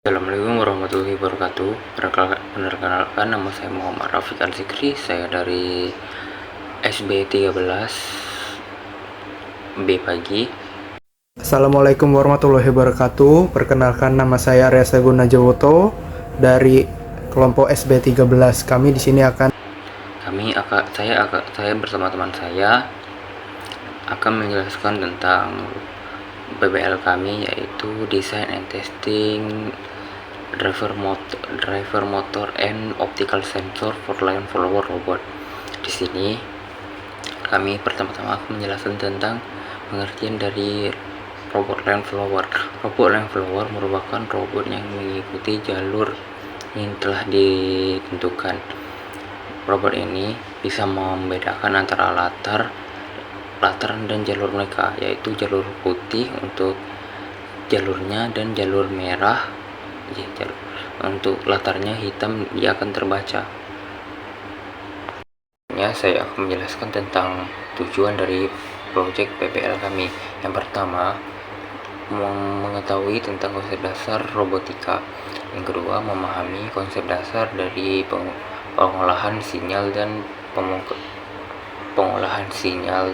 Assalamualaikum warahmatullahi wabarakatuh. Perkenalkan, nama saya Muhammad Rafiq Al-Zikri. Saya dari SB13 B pagi. Assalamualaikum warahmatullahi wabarakatuh. Perkenalkan, nama saya Arya Saguna Jawoto dari kelompok SB13. Kami di sini akan Saya bersama teman saya akan menjelaskan tentang PBL kami, yaitu Design and Testing Driver Motor and Optical Sensor for Line Follower Robot. Di sini kami pertama-tama akan menjelaskan tentang pengertian dari robot line follower. Robot line follower merupakan robot yang mengikuti jalur yang telah ditentukan. Robot ini bisa membedakan antara latar dan jalur mereka, yaitu jalur putih untuk jalurnya dan jalur merah untuk latarnya hitam, dia akan terbaca. Saya akan menjelaskan tentang tujuan dari proyek PBL kami. Yang pertama, mengetahui tentang konsep dasar robotika. Yang kedua, memahami konsep dasar dari pengolahan sinyal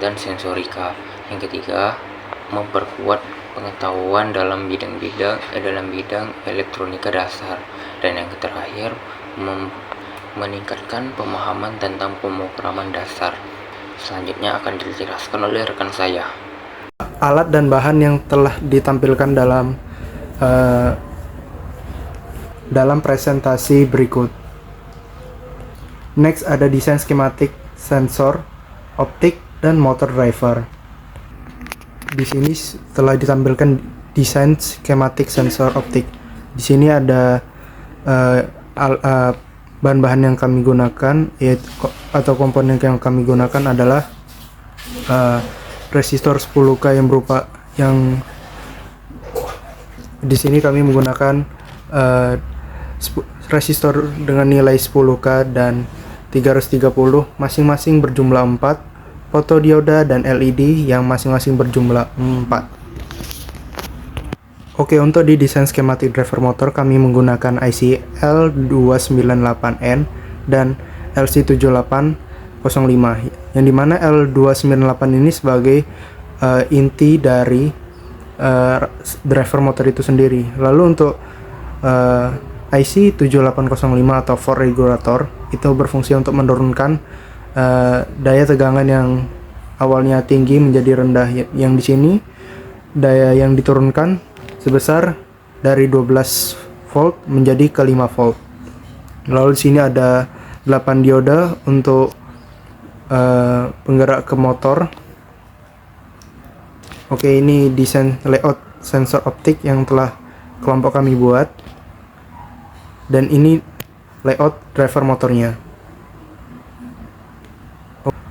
dan sensorika. Yang ketiga, memperkuat pengetahuan dalam bidang elektronika dasar. Dan yang terakhir, meningkatkan pemahaman tentang pemrograman dasar. Selanjutnya akan dijelaskan oleh rekan saya. alat dan bahan yang telah ditampilkan dalam presentasi berikut. Next, ada desain skematik sensor, optik, dan motor driver. Di sini telah ditampilkan desain skematik sensor optik. Di sini ada bahan-bahan yang kami gunakan, atau komponen yang kami gunakan adalah resistor 10K yang di sini kami menggunakan resistor dengan nilai 10K dan 330, masing-masing berjumlah 4, fotodioda dan LED yang masing-masing berjumlah 4. Oke, untuk di desain skematik driver motor kami menggunakan IC L298N dan LC7805, yang dimana L298 ini sebagai inti dari driver motor itu sendiri. Lalu untuk IC 7805 atau for regulator itu berfungsi untuk menurunkan daya tegangan yang awalnya tinggi menjadi rendah, yang di sini daya yang diturunkan sebesar dari 12 volt menjadi ke 5 volt. Lalu di sini ada 8 dioda untuk penggerak ke motor. Oke, ini desain layout sensor optik yang telah kelompok kami buat. Dan ini layout driver motornya.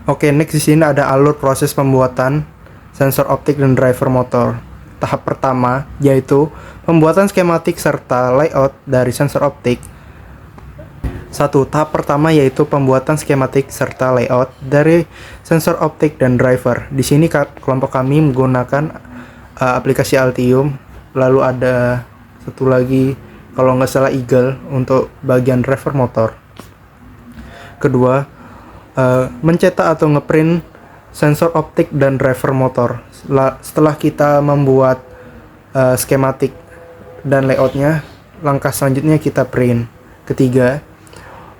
Oke, next di sini ada alur proses pembuatan sensor optik dan driver motor. Tahap pertama yaitu pembuatan skematik serta layout dari sensor optik. Tahap pertama yaitu pembuatan skematik serta layout dari sensor optik dan driver. Di sini kelompok kami menggunakan aplikasi Altium. Lalu ada satu lagi, kalau nggak salah, Eagle untuk bagian driver motor. Kedua, mencetak atau ngeprint sensor optik dan driver motor. Setelah kita membuat skematik dan layoutnya, langkah selanjutnya kita print. Ketiga,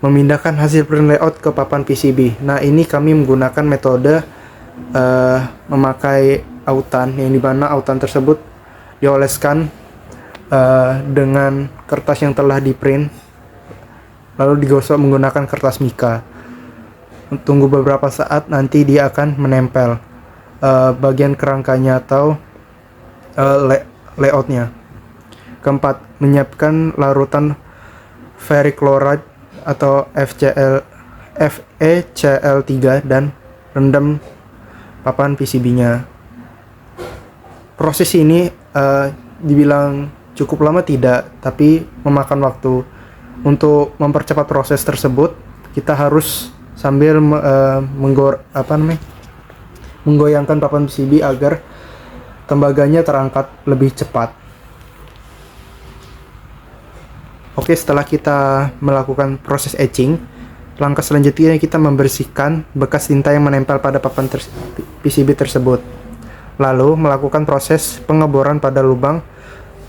memindahkan hasil print layout ke papan PCB. Nah, ini kami menggunakan metode memakai autan, yang dimana autan tersebut dioleskan dengan kertas yang telah di print, lalu digosok menggunakan kertas mika. Tunggu beberapa saat, nanti dia akan menempel bagian kerangkanya atau layoutnya. Keempat, menyiapkan larutan ferrichloride atau FeCl3 dan rendam papan PCB-nya. Proses ini dibilang cukup lama tidak, tapi memakan waktu. Untuk mempercepat proses tersebut, kita harus sambil menggoyangkan papan PCB agar tembaganya terangkat lebih cepat. Oke, setelah kita melakukan proses etching, langkah selanjutnya kita membersihkan bekas tinta yang menempel pada papan PCB tersebut. Lalu melakukan proses pengeboran pada lubang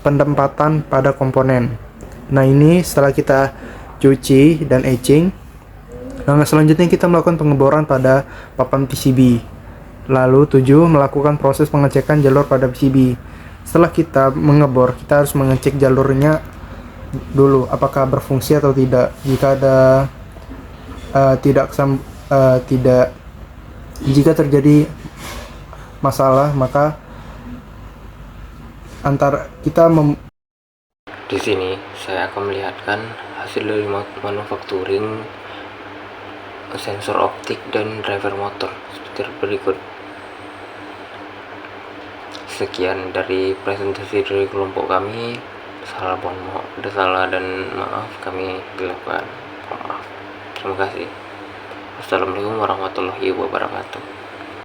penempatan pada komponen. Nah, ini setelah kita cuci dan etching, langkah selanjutnya kita melakukan pengeboran pada papan PCB. Lalu 7, melakukan proses pengecekan jalur pada PCB. Setelah kita mengebor, kita harus mengecek jalurnya dulu apakah berfungsi atau tidak. Jika ada tidak jika terjadi masalah, maka di sini saya akan melihatkan hasil dari manufacturing sensor optik dan driver motor seperti berikut. Sekian dari presentasi dari kelompok kami. Ada salah dan maaf kami lakukan. Maaf. Terima kasih. Assalamualaikum warahmatullahi wabarakatuh.